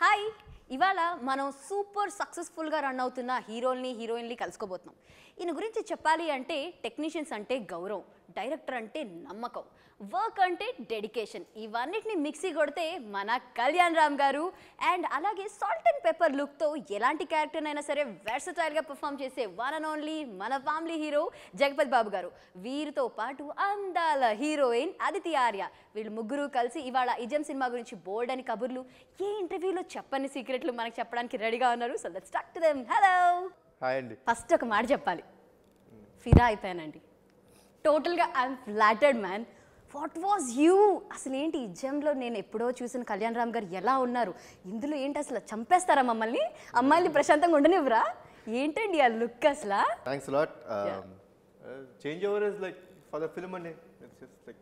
Hi ఇవాళ మనం super సక్సెస్ఫుల్గా రన్ అవుతున్న హీరోయిన్లు కలుసుకోబోతున్నాం. ఈయన గురించి చెప్పాలి అంటే టెక్నీషియన్స్ అంటే గౌరవం, డైరెక్టర్ అంటే నమ్మకం, వర్క్ అంటే డెడికేషన్, ఇవన్నిటిని మిక్సీ కొడితే మన కళ్యాణ్ రామ్ గారు. అండ్ అలాగే సాల్ట్ అండ్ పెప్పర్ లుక్తో ఎలాంటి క్యారెక్టర్నైనా సరే వెర్సటైల్గా పర్ఫామ్ చేసే వన్ అండ్ ఓన్లీ మన ఫ్యామిలీ హీరో జగపతి బాబు గారు. వీరితో పాటు అందాల హీరోయిన్ అదితి ఆర్య, వీళ్ళు ముగ్గురు కలిసి ఇవాళ ఇజం సినిమా గురించి బోల్డ్ అని కబుర్లు, ఏ ఇంటర్వ్యూలో చెప్పని సీక్రెట్లు మనకు చెప్పడానికి రెడీగా ఉన్నారు. So let's talk to them. Hello. Hi అండి. ఫస్ట్ ఒక మాట చెప్పాలి, ఫిదా అయిపోయానండి టోటల్గా. I'm flattered man. What was you? అసలు ఏంటి ఇజ్జంలో నేను ఎప్పుడో చూసిన కళ్యాణ్ రామ్ గారు ఎలా ఉన్నారు, ఇందులో ఏంటి అసలు చంపేస్తారా మమ్మల్ని, అమ్మాయిని ప్రశాంతంగా ఉండనివ్వరా? ఏంటండి ఆ లుక్ అసలు? Thanks lot. Change over is like for the film అండి. ఇట్స్ జస్ట్ లైక్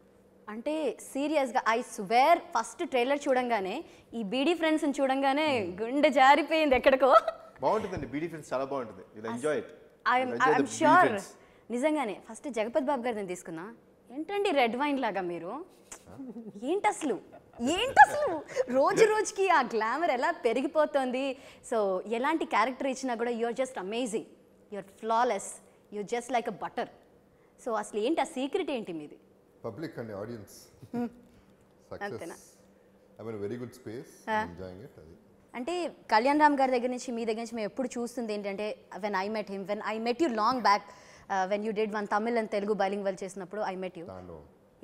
అంటే సీరియస్గా ఐ స్వేర్ ఫస్ట్ ట్రైలర్ చూడంగానే ఈ బీడీ ఫ్రెండ్స్ని చూడంగానే గుండె జారిపోయింది ఎక్కడికో. బాగుంటుందండి, బీడీ ఫ్రెండ్స్ చాలా బాగుంటుంది. You'll enjoy it. I'm sure. నిజంగానే ఫస్ట్ జగపతి బాబు గారిని తీసుకున్నా. ఏంటండి రెడ్ వైన్ లాగా మీరు, ఏంటసలు రోజు రోజుకి ఆ గ్లామర్ ఎలా పెరిగిపోతుంది. సో ఎలాంటి క్యారెక్టర్ ఇచ్చినా కూడా you are just amazing, you are flawless, you are just like a butter. So అసలు ఏంటి ఆ సీక్రెట్ ఏంటి మీది? Public and audience success. I mean very good space, enjoying it. అది అంటే కళ్యాణ్ రామ్ గారి దగ్గర నుంచి మీ దగ్గర నుంచి మేము ఎప్పుడు చూస్తుంది ఏంటంటే when I met you long back, when you did one Tamil and Telugu bilingual చేసినప్పుడు I met you.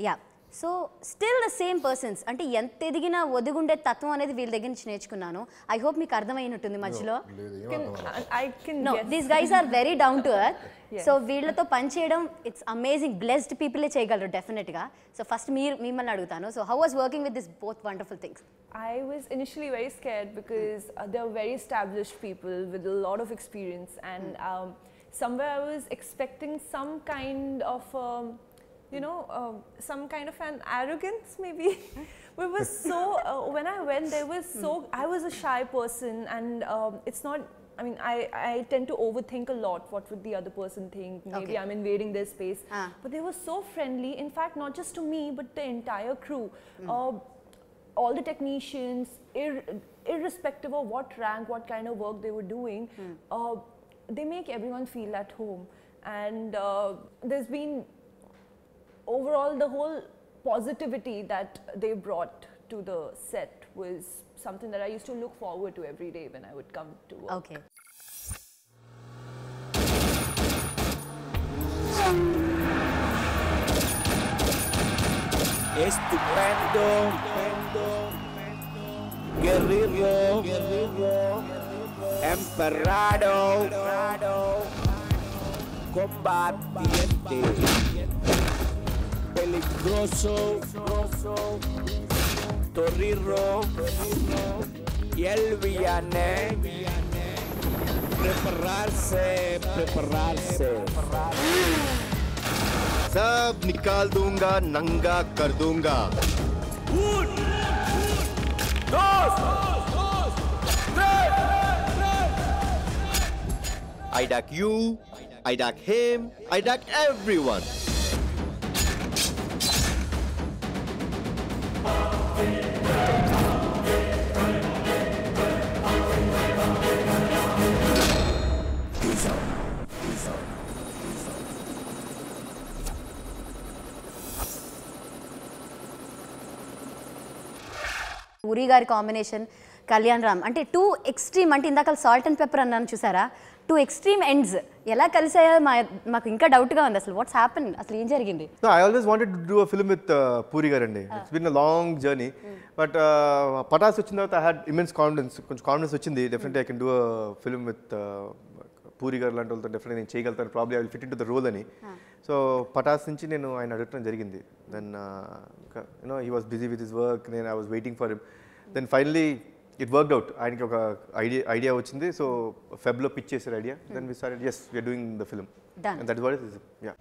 Yeah. So still the same persons. అంటే ఎంత ఎదిగినా ఒదిగుండే తత్వం అనేది వీళ్ళ దగ్గర నుంచి నేర్చుకున్నాను. ఐ హోప్ మీకు అర్థమైనట్టుంది మధ్యలో. These guys are very down to earth. So వీళ్ళతో పనిచేయడం ఇట్స్ అమేజింగ్. బ్లెస్డ్ పీపులే చేయగలరు డెఫినెట్గా. సో ఫస్ట్ మిమ్మల్ని అడుగుతాను, so how was working with this both wonderful things? I was initially very scared because they're very established people with a lot of experience, and somewhere I was expecting some kind of some kind of an arrogance maybe. But it was so when I went there was so I was a shy person, and it's not, I mean, I tend to overthink a lot. What would the other person think? Maybe I'm invading their space. But they were so friendly. In fact, not just to me, but the entire crew. All the technicians, irrespective of what rank, what kind of work they were doing, they make everyone feel at home. And there's been overall the whole positivity that they brought to the set was something that I used to look forward to every day when I would come to work. Okay. Estupendo, guerrero, emperrado, combatiente, peligroso, torriro, y el villano. Prepararse. सब निकाल दूंगा, नंगा कर दूंगा. I duck you, I duck him, I duck everyone. Puri గారి combination, Kalyan Ram అంటే two extreme. అంటే ఇందాక సాల్ట్ అండ్ పెప్పర్ అన్నాను చూసారా, టూ ఎక్స్ట్రీమ్ ఎండ్స్ ఎలా కలిసాయో మాకు ఇంకా డౌట్గా ఉంది. అసలు వాట్స్ హ్యాపెన్, అసలు ఏం జరిగింది? I always wanted to do a film with Puri గారండి. It's been a long journey. But Pataas వచ్చిన తర్వాత I had immense confidence. కొంచెం కాన్ఫిడెన్స్ వచ్చింది. Definitely I can do a film with Puri garu లాంటి వాళ్ళతో డెఫినెట్గా నేను చేయగలుగుతాను. Probably I will fit in to the role అని. సో పటాస్ నుంచి నేను ఆయన అడగడం జరిగింది. Then he was busy with his work. నేను I was waiting for him. Then finally it worked out. ఆయనకి ఒక ఐడియా వచ్చింది. సో ఫెబ్లో పిచ్ చేశారు idea. Then we started, yes, we are doing the film. And that is what it is. Yeah.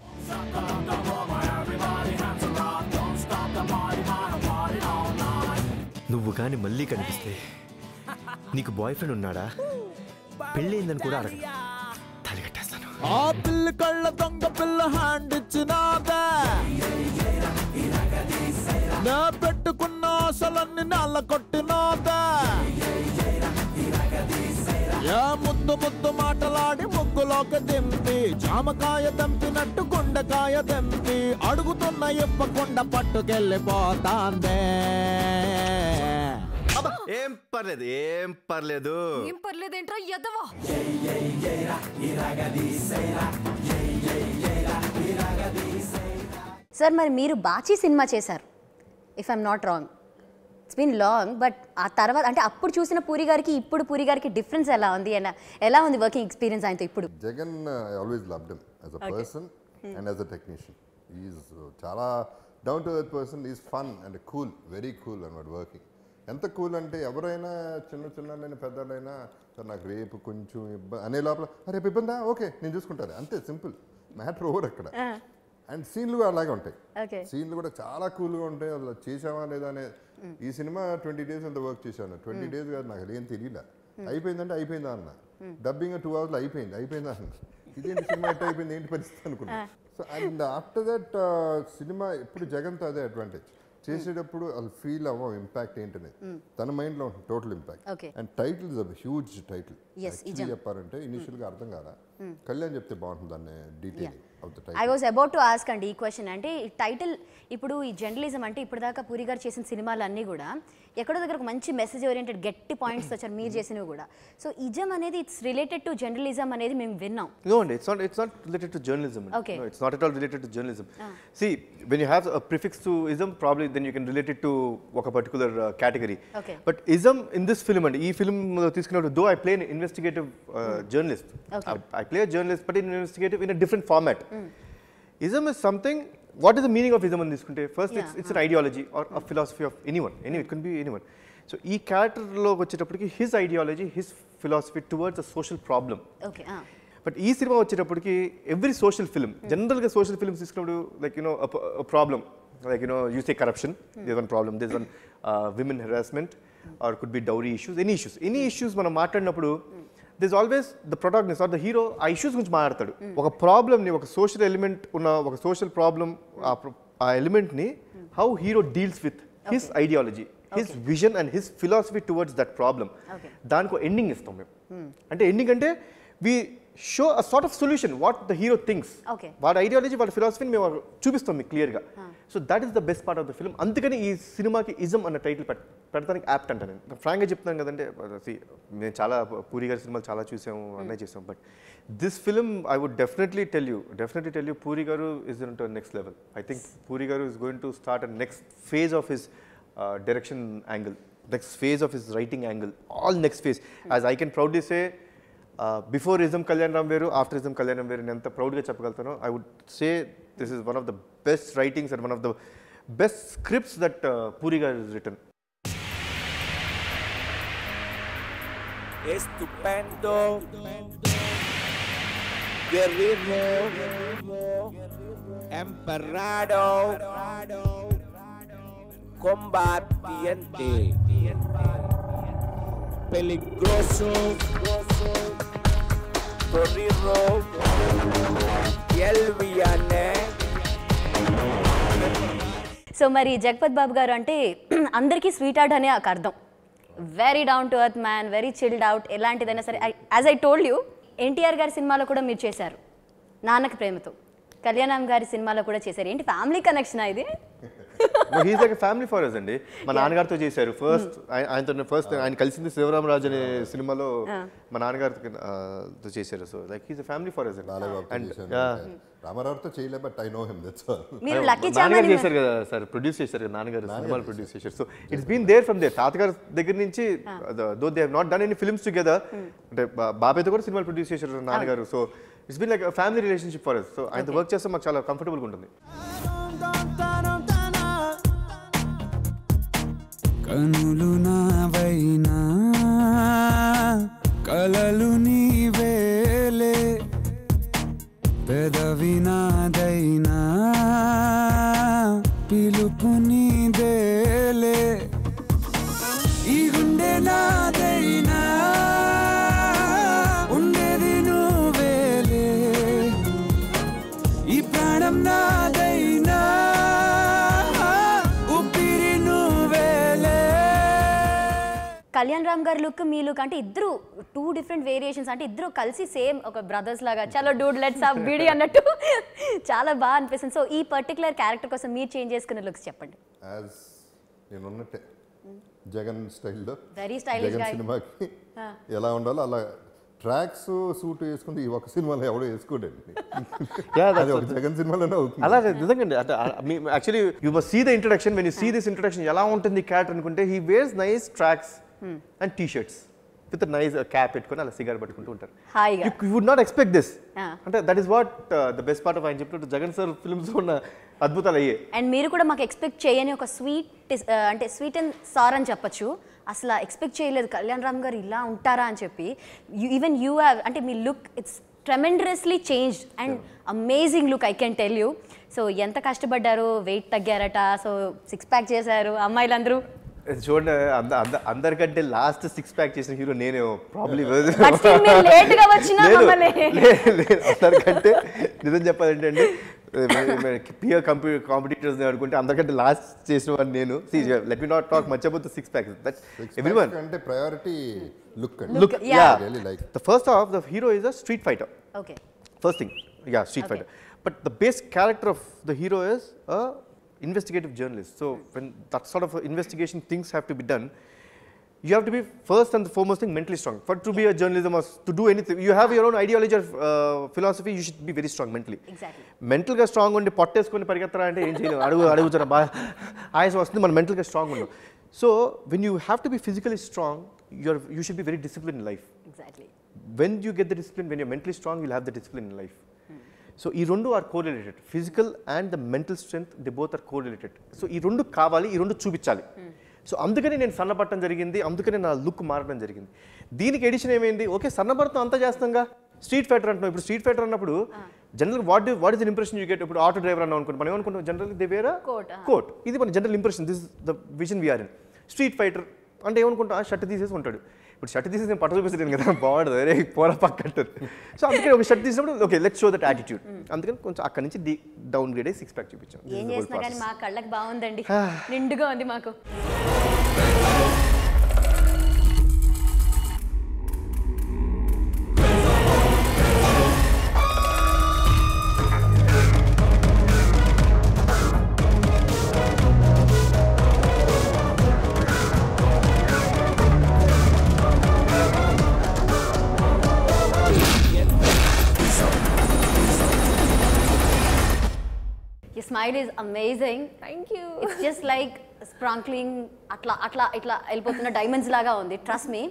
నువ్వు కానీ మళ్ళీ కనిపిస్తే నీకు బాయ్ ఫ్రెండ్ ఉన్నాడా, పెళ్ళయిందని కూడా అడగ, తాళి కట్టేస్తాను. ఆ పిల్ల కళ్ళ దొంగ పిల్ల హ్యాండ్ ఇచ్చినాదా, నా పెట్టుకున్న ఆశలన్నీ నల్ల కొట్టినాదా. ముద్దు ముద్దు మాటలాడి ముగ్గులోకి దింపి జామకాయ దంపినట్టు గుండెకాయ దంపి అడుగుతున్న ఇప్పకుండా పట్టుకెళ్ళిపోతాందే. ఏం పర్లేదు ఏం పర్లేదు. ఏం పర్లేదేంట్రా ఎదవా. సార్ మరి మీరు బాచీ సినిమా చేశారు, if I'm not wrong. It's been long, but ఆ తర్వాత అంటే అప్పుడు చూసిన పూరి గారికి ఇప్పుడు పూరి గారికి డిఫరెన్స్ ఎలా ఉంది, ఎలా ఉంది వర్కింగ్ ఎక్స్పీరియన్స్ ఆయనతో ఇప్పుడు? Jagan I always loved him as a person and as a technician. Is చాలా down to earth person. Is fun and cool, very cool అన్నమాట వర్కింగ్. ఎంత కూల్ అంటే ఎవరైనా చిన్న పెద్దలైనా సార్ నాకు రేపు కొంచెం ఇబ్బంది అనే లోపల రేపు ఇబ్బందా, ఓకే నేను చూసుకుంటాను, అంతే, సింపుల్, మ్యాటర్ ఓవర్ అక్కడ. అండ్ సీన్లు కూడా అలాగే ఉంటాయి. సీన్లు కూడా చాలా కూల్గా ఉంటాయి. అలా చేసావా లేదా అనే. ఈ సినిమా 20 days అంత వర్క్ చేశాను. 20 days కాదు, నాకు ఏం తెలియలే. అయిపోయిందంటే అయిపోయిందా అన్న. డబ్బింగ్ 2 hours అయిపోయిందా అన్న. ఇదేంటి సినిమా ఎట్ అయిపోయింది, ఏంటి పరిస్థితి అనుకున్నా. So and after that cinema ఎప్పుడు జగన్తో అదే అడ్వాంటేజ్. చేసేటప్పుడు అది ఫీల్ అవ్వం ఇంపాక్ట్ ఏంటనేది. తన మైండ్లో ఉంటుంది total impact. And title is a huge title. చెప్పారంటే ఇనిషియల్గా అర్థం కాదా, కళ్యాణ్ చెప్తే బాగుంటుంది దాన్ని detail. I was about to ask అండి ఈ క్వశ్చన్. అంటే ఈ టైటిల్ ఇప్పుడు ఈ జర్నలిజం అంటే ఇప్పుడు దాకా పూరి గారు చేసిన సినిమాలు అన్నీ కూడా ఎక్కడో దగ్గర ఒక మంచి మెసేజ్ ఓరియంటెడ్ గట్టి పాయింట్స్ వచ్చారు మీరు చేసినవి కూడా. సో ఇజం అనేది ఇట్స్ రిలేటెడ్ టు జర్నలిజం అనేది మేము విన్నాం. No, it's not related to journalism. Okay. No, it's not at all related to journalism. See, when you have a prefix to ism, probably then you can relate it to a particular category. Okay. But ism in this film, and ee film though I play an investigative journalist. Okay. I play a journalist, but in investigative in a different format. Ism is something. What is the meaning of ism in this? First, it's an ideology or a philosophy of anyone. It can be anyone. So, ee character lo vachetappudiki his ideology, his philosophy towards a social problem. Okay. But ee cinema vachetappudiki every social film, generally social films తీసుకున్నప్పుడు like a problem, like you say corruption, there's one problem, there's one women harassment, or could be dowry issues, any issues మనం మాట్లాడినప్పుడు there's always the protagonist or the hero ఆ issues గురించి మాట్లాడతాడు. ఒక ప్రాబ్లమ్ని, ఒక social element ఉన్న ఒక సోషల్ ప్రాబ్లమ్, ఆ ఎలిమెంట్ని how hero deals with his ideology, his vision and his philosophy towards that problem. దానికి ఎండింగ్ ఇస్తాం మేము. అంటే ఎండింగ్ అంటే we show a sort of solution what the hero thinks. వాడి ఐడియాలజీ, వాడి ఫిలాసఫీని మేము చూపిస్తాం మీకు క్లియర్గా. So that is the best part of the film. అందుకని ఈ సినిమాకి ఇజం అన్న టైటిల్ పెడతానికి యాప్ట్ అంట. నేను ఫ్రాంక్గా చెప్తాను కదంటే, నేను చాలా పూరి గారి సినిమాలు చాలా చూసాము, అన్నయ్య చేసాం. But this film I would definitely tell you Puri garu is in to next level. I think Puri garu is going to start a next phase of his direction angle, next phase of his writing angle, all next phase. As I can proudly say before ism Kalyan Ram వేరు, after ism Kalyan Ram వేరు, నేను ఎంత ప్రౌడ్గా చెప్పగలుగుతానో. I would say this is one of the best writings and one of the best scripts that Puri garu is written. Estupendo, guerrero, emperrado, combatiente, peligroso, torrido, y el villane. So మరి జగపత్ బాబు గారు అంటే అందరికీ sweet heart అనే ఒక అర్థం. Very down to earth man, very chilled out. ఎలాంటిదైనా సరే, as I told you, NTR గారి సినిమాలో కూడా మీరు చేశారు నాన్నకి ప్రేమతో. కళ్యాణం గారి సినిమాలో కూడా చేశారు. ఏంటి ఫ్యామిలీ కనెక్షన్ ఇది? He's like family for us అండి. మా నాన్నగారితో చేశారు ఫస్ట్. ఆయన కలిసింది శివరామరాజు అనే సినిమాలో మా నాన్నగారితో చేశారు. So like he's family for us. రామారావుతో చేయలే, but I know him, that's all. మీరు లక్కీ నాన్నగారు చేశారు కదా సార్, ప్రొడ్యూస్ చేశారు కదా నాన్నగారు, సినిమాలు ప్రొడ్యూస్ చేశారు. So it's been there from there. తాతగారి దగ్గర నుంచి, though they have not done any films together, అంటే బాబాయ్తో కూడా సినిమాలు ప్రొడ్యూస్ చేశారు నాన్నగారు. So it's been like family relationship for us. So ఆయనతో వర్క్ చేస్తే మాకు చాలా కంఫర్టబుల్గా ఉంటుంది. కనులు నావైనా కలలు నీవేలే, పెదవి నాదైనా పిలుపు నీదేలే, ఈ గుండె నాదైనా ఉండేది నువ్వేలే, ఈ ప్రాణం నాదైనా కళ్యాణ్ రామ్ గారి లుక్ మీ లుక్ అంటే ఇద్దరు 2 డిఫరెంట్ వేరియేషన్స్, అంటే ఇద్దరు కలిసి సేమ్ ఒక బ్రదర్స్ లాగా చలో డూడ్ లెట్స్ హావ్ బీడీ అన్నట్టు చాలా బాగా అనిపిస్తుంది. సో ఈ పర్టికులర్ క్యారెక్టర్ కోసం మీరు చేంజ్ చేసుకున్న లుక్స్ చెప్పండి. యాజ్ నేను ఉన్నట్టే జగన్ స్టైల్లో వెరీ స్టైలిష్ జగన్ గా. సినిమాకి ఎలా ఉండాలో అలా ట్రాక్స్ సూట్ వేసుకుంటే ఈ ఒక సినిమాలో ఎవడో వేసుకోడండి. అది ఒక జగన్ సినిమాలోనే అవుతుంది. అలా నిజంగా అంటే actually you must see the introduction. When you see this introduction ఎలా ఉంటుంది క్యారెక్టర్ అనుకుంటే he wears nice tracks and T shirts with nice cap పెట్టుకొని అలా సిగార్ పట్టుకుంటూ ఉంటారు. హాయిగా. You would not expect this. అంటే that is what the best part of ఆయన చెప్పినట్టు జగన్ సార్ ఫిల్మ్స్ ఉన్న అద్భుతాలు అయ్యాయి. అండ్ మీరు కూడా మాకు ఎక్స్పెక్ట్ చేయని ఒక అంటే స్వీట్ అండ్ సార్ అని చెప్పొచ్చు. అసలు ఎక్స్పెక్ట్ చేయలేదు కళ్యాణ్ రామ్ గారు ఇలా ఉంటారా అని చెప్పి. ఈవెన్ యూ హ్యావ్ అంటే మీ look it's tremendously changed and amazing look, I can tell you. So ఎంత కష్టపడ్డారు, వెయిట్ తగ్గారట, సో 6 ప్యాక్ చేశారు అమ్మాయిలందరూ. చూడండి అందరికంటే లాస్ట్ 6 ప్యాక్ చేసిన హీరో నేనే ప్రాబ్లీ. లేట్ గా వచ్చినా మమ్మల్ని అందరికంటే నిజం చెప్పాలంటే అండి పియర్ కాంపిటీటర్స్ అనుకుంటే అందరికంటే లాస్ట్ చేసిన వాడిని నేను. Let me not talk much about the 6 packs. Everyone అంటే priority look look, Yeah. yeah. Really like. The first half, the hero is a street fighter. Okay. First thing, yeah, street Okay. fighter. But the base character of the hero is a investigative journalist. So when that sort of investigation things have to be done, you have to be first and the foremost thing mentally strong. For to be a journalism or to do anything, you have your own ideology or philosophy. You should be very strong mentally. Exactly. Mental గా strong ఉండి పొట్టేసుకొని పరిగెత్తరా అంటే ఏం చేయలేము. అడుగుతారా బాగా ఆయాసం వస్తుంది. మన మెంటల్గా స్ట్రాంగ్ ఉన్నాం. So when you have to be physically strong, you should be very disciplined in life. Exactly. When you get the discipline, when you're mentally strong, you'll have the discipline in life. So ఈ రెండు are correlated. Physical and the mental strength, they both are correlated. So ఈ రెండు కావాలి, ఈ రెండు చూపించాలి. So అందుకని నేను సన్నపడటం జరిగింది, అందుకని నా లుక్ మారడం జరిగింది. దీనికి ఎడిషన్ ఏమైంది, ఓకే సన్నపడతాం అంతా చేస్తాంగా, స్ట్రీట్ ఫైటర్ అంటున్నాం. ఇప్పుడు స్ట్రీట్ ఫైటర్ అన్నప్పుడు general what is the impression you get. ఇప్పుడు ఆటో డ్రైవర్ అన్నాం అనుకుంటాం, మనం ఏమనుకుంటాం జనరల్ దే వేర్ కోట్. ఇది మన general impression. This the vision we are in. Street fighter అంటే ఏమనుకుంటా షర్ట్ తీసేసి ఉంటాడు. ఇప్పుడు షర్ట్ తీసేసి నేను పట్ట చూపిస్తాను కదా, బాగుండదు, అరే పోరా పక్క అంటారు. సో అందుకని ఒక షర్ట్ తీసినప్పుడు okay let's show that attitude. అందుకని కొంచెం అక్కడి నుంచి డౌన్ గ్రేడ్ 6 ప్యాక్ చూపించాం. ఏం చేసినా కానీ మా కళ్ళకి బాగుందండి, నిండుగా ఉంది మాకు. Your smile is amazing. Thank you. It's just like sparkling, atla వెళ్ళిపోతున్న డైమండ్స్ లాగా ఉంది. Trust me.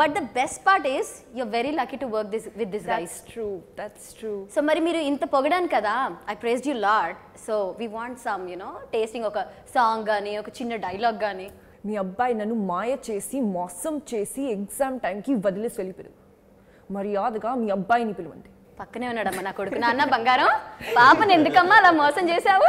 But the best part is you're very lucky to work with this guys. That's true. That's true. So మరి మీరు ఇంత పొగడాను కదా, I praised you lot. So we want some, tasting ఒక song కానీ ఒక చిన్న డైలాగ్ కానీ. మీ అబ్బాయి నన్ను మాయ చేసి మోసం చేసి ఎగ్జామ్ టైంకి వదిలేసి వెళ్ళిపోయారు. మర్యాదగా మీ అబ్బాయిని పిలవండి. పక్కనే ఉన్నాడమ్మా నా కొడుకు. నాన్న బంగారం, పాపను ఎందుకమ్మా అలా మోసం చేసావు?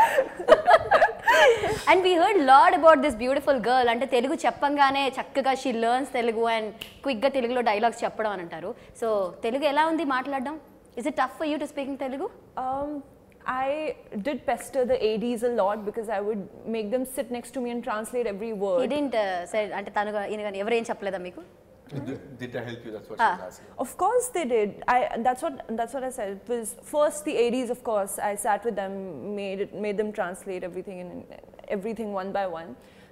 And we heard lot about this beautiful girl. అంటే తెలుగు చెప్పంగానే చక్కగా షీ లెర్న్స్ తెలుగు అండ్ క్విక్గా తెలుగులో డైలాగ్స్ చెప్పడం అని అంటారు. సో తెలుగు ఎలా ఉంది మాట్లాడడం? Is it tough for you to speaking Telugu? I did pester the ADs a lot because I would make them sit next to me and translate every word. He didn't say, అంటే తను ఈయన కానీ ఎవరేం చెప్పలేదా మీకు? Did I help you? That's what she was asking. Of course they did. That's what I said. It was first the ADs, of course. I sat with them, made them translate everything one by one.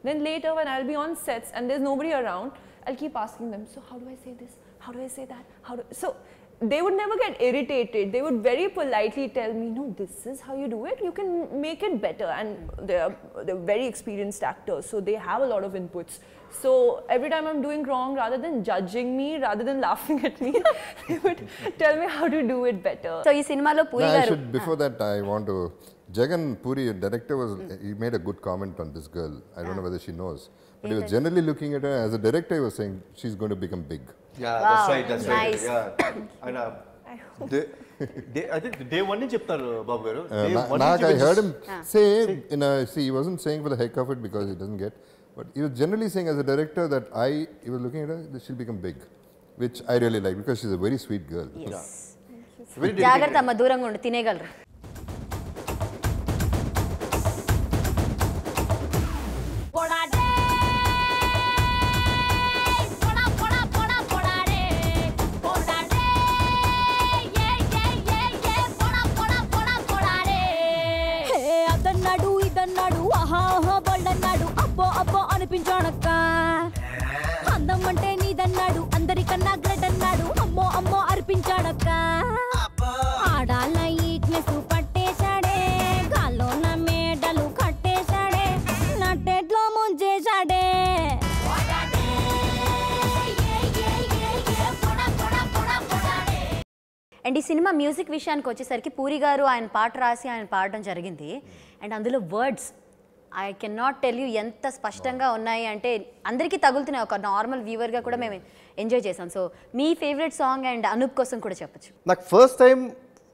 Then later when I'll be on sets and there's nobody around, I'll keep asking them, so how do I say this? How do I say that? So they would never get irritated. They would very politely tell me, no, this is how you do it. You can make it better. And they're very experienced actors, so they have a lot of inputs. So every time I'm doing wrong, rather than judging me, rather than laughing at me, they would tell me how to do it better. So ఈ సినిమాలో పూరి గారు Before that, I want to. Jagan Puri, director, he made a good comment on this girl. I don't know whether she knows. But he was generally looking at her as a director, he was saying she's going to become big. Yeah, Wow, that's right. nice. Yeah. And I think day one నుంచి చెప్తారు బాబు గారు. I heard him say, see, he wasn't saying for the heck of it because he doesn't get, but he was generally saying as a director that he was looking at her, that she'll become big, which I really like because she's a very sweet girl. Yes. Very జాగ్రత్త అమ్మ, దూరంగా ఉండి తినేయగలరు. అనిపించాడక్క అందం అంటే నీదన్నాడు అందరికన్నా great అన్నాడు అమ్మో అమ్మో అర్పించాడక్క ఆడాల ఈక్నెస్ పట్టేశాడే గాల్లోన మేడలు కట్టేశాడే నట్టెట్లో ముంచేశాడే అండ్ ఈ సినిమా మ్యూజిక్ విషయానికి వచ్చేసరికి పూరి గారు ఆయన పాట రాసి ఆయన పాడడం జరిగింది అండ్ అందులో words I can not tell you ఎంత స్పష్టంగా ఉన్నాయి అంటే అందరికీ తగులుతున్నాయి ఒక నార్మల్ వ్యూవర్గా కూడా మేము ఎంజాయ్ చేసాం సో మీ ఫేవరెట్ సాంగ్ అండ్ అనూప్ కోసం కూడా చెప్పచ్చు నాకు ఫస్ట్ టైం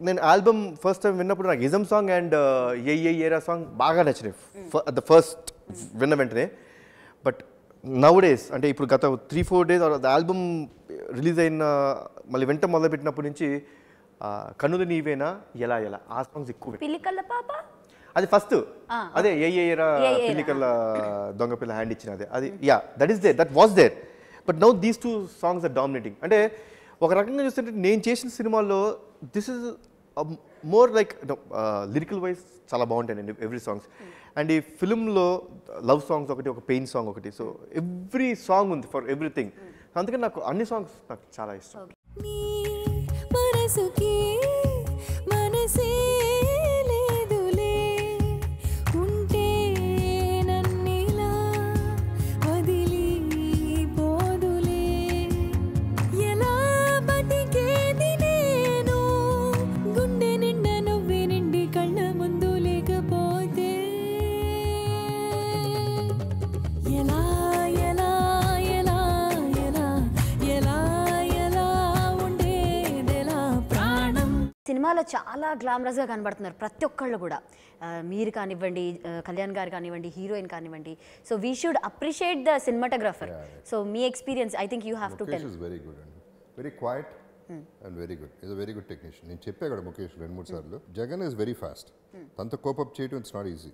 నేను ఆల్బమ్ ఫస్ట్ టైం విన్నప్పుడు నాకు ఇజం సాంగ్ అండ్ ఏరా సాంగ్ బాగా నచ్చినాయి ద ఫస్ట్ విన్న వెంటనే బట్ నౌ డేస్ అంటే ఇప్పుడు గత 3-4 డేస్ ఆల్బమ్ రిలీజ్ అయిన మళ్ళీ వెంట మొదలుపెట్టినప్పటి నుంచి కన్నులు నీవేనా ఎలా ఎలా ఆ సాంగ్స్ ఎక్కువ పిల్లికల్ల పాప అది ఫస్ట్ అదే ఏరా పిల్లికల్ల దొంగ పిల్ల హ్యాండ్ ఇచ్చినది అది yeah that is there that was there but now these 2 songs are dominating అంటే ఒక రకంగా చూస్తుంటే నేను చేసిన సినిమాల్లో this is more like lyrical wise చాలా బాగుంటాయండి ఎవ్రీ సాంగ్స్ అండ్ ఈ ఫిల్మ్లో లవ్ సాంగ్స్ ఒకటి ఒక పెయిన్ సాంగ్ ఒకటి సో ఎవ్రీ సాంగ్ ఉంది ఫర్ ఎవ్రీథింగ్ అందుకని నాకు అన్ని సాంగ్స్ నాకు చాలా ఇష్టం మనసుకి మనసే లేదులే ఉంటే నన్నిలా వదిలి పోదులే ఎలా బతికేది నేను గుండె నిండా నువ్వే నిండి కళ్ళ ముందు లేకపోతే ఎలా ఎలా ఎలా ఎలా ఎలా ఎలా ఉండేదెలా ప్రాణం సినిమాలో చాలా గ్లామరస్గా కనబడుతున్నారు ప్రతి ఒక్కళ్ళు కూడా మీరు కానివ్వండి కళ్యాణ్ గారు కానివ్వండి హీరోయిన్ కానివ్వండి so we should appreciate the cinematographer so మీ experience I think you have to tell Mukesh is very good అండి very quiet and very good is a very good technician నేను చెప్పే కదా ముఖేష్ 2-3 సార్లు జగన్ ఈజ్ వెరీ ఫాస్ట్ తనతో cope up చేయడం it's not easy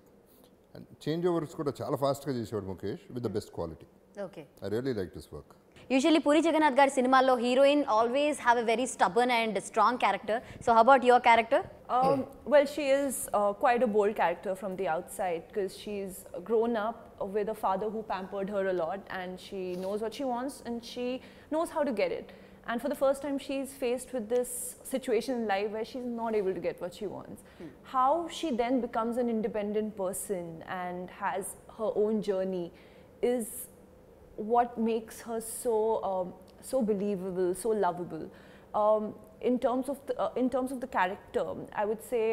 and change overs కూడా చాలా ఫాస్ట్గా చేసేవాడు Mukesh with the best quality okay I really like this work usually puri Jagannadh గారి సినిమాల్లో heroine always have a very stubborn and strong character so how about your character Well, she is quite a bold character from the outside because she's grown up with a father who pampered her a lot and she knows what she wants and she knows how to get it. And for the first time, she's faced with this situation in life where she's not able to get what she wants. How she then becomes an independent person and has her own journey is what makes her so believable, so lovable. In terms of the character, I would say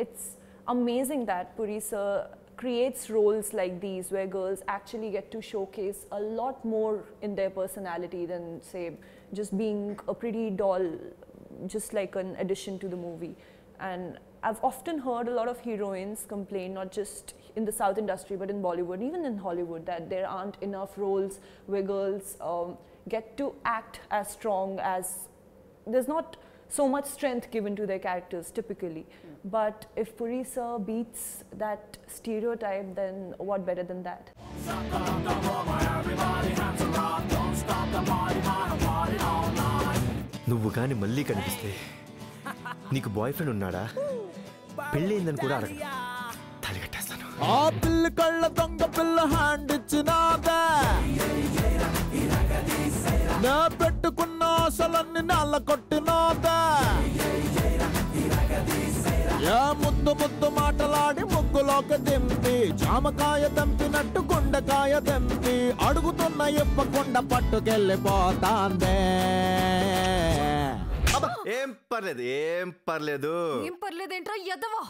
it's amazing that Puri sir creates roles like these where girls actually get to showcase a lot more in their personality than say just being a pretty doll, just like an addition to the movie. And I've often heard a lot of heroines complain, not just in the South industry but in Bollywood, even in Hollywood, that there aren't enough roles where girls get to act as strong as there's not so much strength given to their characters typically. But if Puri sir beats that stereotype, then what better than that? నువ్వు కానీ మళ్ళీ కనిపిస్తే నీకు boy friend ఉన్నాడా పెళ్ళయిందని కూడా అడగ తాళి కట్టేస్తాను ఆ పిల్లి కళ్ళ దొంగ పిల్ల హ్యాండ్ ఇచ్చినాదా నా పెట్టుకున్న ఆశలన్నీ నల్ల కొట్టినాదా ఏ ముద్దు ముద్దు మాటలాడి ముగ్గులోకి దింపి జామకాయ దంపినట్టు గుండెకాయ దంపి అడుగుతున్న ఇప్పకుండా పట్టుకెళ్ళిపోతాందే ఏం పర్లేదు ఏం పర్లేదు ఏం పర్లేదేంట్రా ఎదవా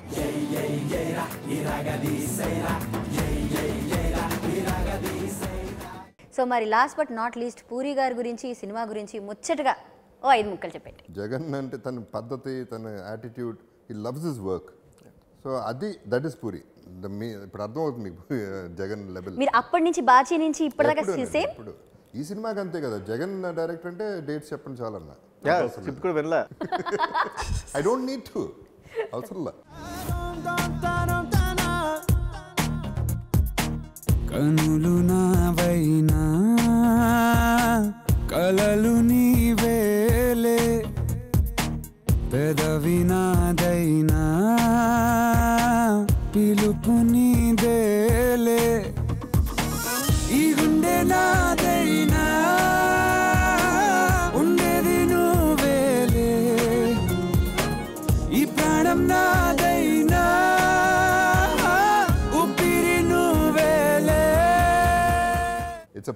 సో మరి last but not least puri గారి గురించి ఈ సినిమా గురించి ముచ్చటగా 5 ముక్కలు చెప్పండి జగన్ అంటే తన పద్ధతి తన యాటిట్యూడ్ ఈ లవ్స్ హిస్ వర్క్ సో అది దట్ ఈస్ పూరి ఇప్పుడు అర్థమవుతుంది మీకు జగన్ లెవెల్ మీరు అప్పటి నుంచి బాచీ నుంచి ఇప్పటిదాకా సేమ్ ఇప్పుడు ఈ సినిమాకి అంతే కదా జగన్ డైరెక్టర్ అంటే డేట్స్ చెప్పండి చాలన్నా స్క్రిప్ట్ కూడా వినలా ఐ డోంట్ నీడ్ టు అవసరంలా కనులు నావైనా కలలు నీవేలే పెదవి నాదైనా పిలుపు నీదేలే ఈ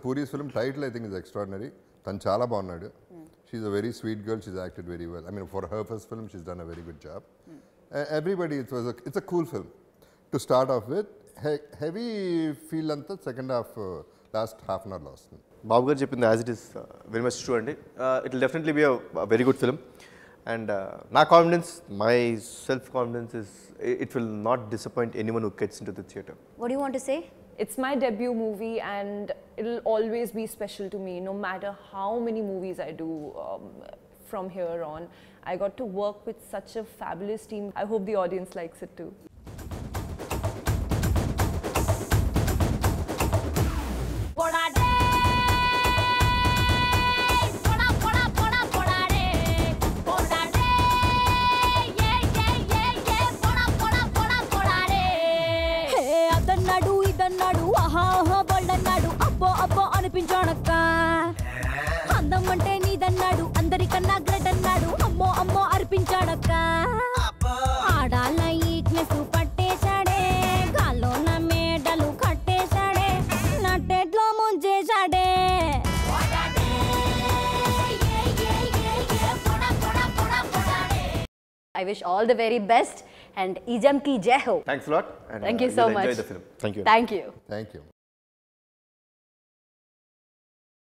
Puri's film title I think is extraordinary. Tan chala bagunnadu. She's a very sweet girl. She's acted very well. I mean, for her first film, she's done a very good job. Everybody, it's a cool film to start off with. Heavy feel anta second half, last half an hour lost. Babu గారు చెప్పింది as it is very much true అండి. It will definitely be a very good film. And నా confidence, my self confidence is it will not disappoint anyone who gets into the theatre. What do you want to say? It's my debut movie and it'll always be special to me no matter how many movies I do from here on. I got to work with such a fabulous team. I hope the audience likes it too. అదన్నాడు ఇదన్నాడు ఆహా ఆహా బళ్ళన్నాడు అబ్బో అబ్బో అనిపించాడక్క అందం అంటే నీదన్నాడు అందరికన్నా great అన్నాడు అమ్మో అమ్మో అర్పించాడక్క ఆడాల ఈక్నెస్ పట్టేశాడే గాల్లో నా మేడలు కట్టేశాడే నట్టేట్లో ముంచేశాడే. I wish all the very best and Ijam ki jai ho. Thanks lot. Thank you so much. Enjoy the film. Thank you. Thank you. Thank you.